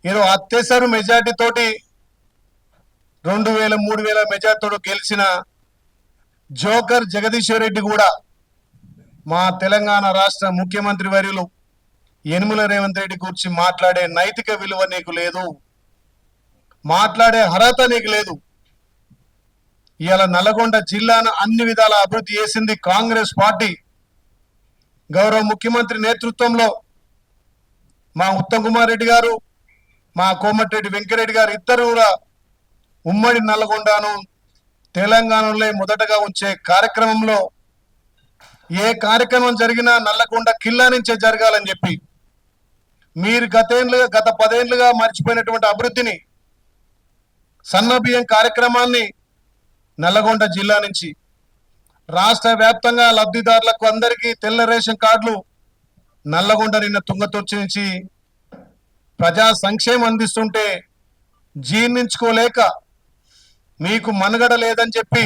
ఈరోజు అత్యవసర మెజార్టీ తోటి 2000 3000 మెజార్టీతో గెలిచిన జోకర్ జగదీశ్వర్ రెడ్డి కూడా మా తెలంగాణ రాష్ట్ర ముఖ్యమంత్రి వర్యులు యనుమల రేవంత్ రెడ్డి గురించి మాట్లాడే నైతిక విలువ నీకు లేదు, మాట్లాడే అర్హత నీకు లేదు. ఇవాళ నల్గొండ జిల్లాను అన్ని విధాల అభివృద్ధి చేసింది కాంగ్రెస్ పార్టీ. గౌరవ ముఖ్యమంత్రి నేతృత్వంలో మా ఉత్తమ్ కుమార్ రెడ్డి గారు, మా కోమటిరెడ్డి వెంకరెడ్డి గారు ఇద్దరు కూడా ఉమ్మడి నల్గొండను తెలంగాణలో మొదటగా ఉంచే కార్యక్రమంలో ఏ కార్యక్రమం జరిగినా నల్లగొండ కిల్లా నుంచే జరగాలని చెప్పి మీరు గత 10 ఏళ్లుగా మర్చిపోయినటువంటి అభివృద్ధిని, సన్నబియ్యం కార్యక్రమాన్ని నల్లగొండ జిల్లా నుంచి రాష్ట్ర వ్యాప్తంగా లబ్ధిదారులకు అందరికీ తెల్ల రేషన్ కార్డులు నల్లగొండ నిన్న తుంగతుర్తి నుంచి ప్రజా సంక్షేమం అందిస్తుంటే జీర్ణించుకోలేక మీకు మనుగడ లేదని చెప్పి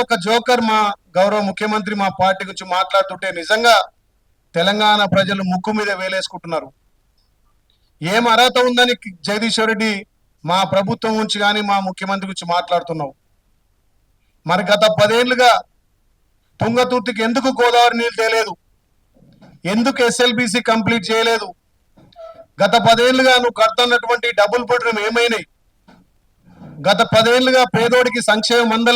ఒక జోకర్ మా గౌరవ ముఖ్యమంత్రి మా పార్టీ గురించి మాట్లాడుతుంటే నిజంగా తెలంగాణ ప్రజలు ముక్కు మీద వేలేసుకుంటున్నారు. ఏం అర్హత ఉందని జగదీశ్వర్ రెడ్డి మా ప్రభుత్వం గురించి కానీ మా ముఖ్యమంత్రి గురించి మాట్లాడుతున్నావు? మరి గత 10 ఏళ్లుగా తుంగతుర్తికి ఎందుకు గోదావరి నీళ్ళు తేలేదు? ఎందుకు ఎస్ఎల్బిసి కంప్లీట్ చేయలేదు? గత 10 ఏళ్లుగా నువ్వు కడుతున్నటువంటి డబుల్ బెడ్రూమ్ ఏమైనాయి? గత 10 ఏళ్లుగా పేదోడికి సంక్షేమం అందలేదు.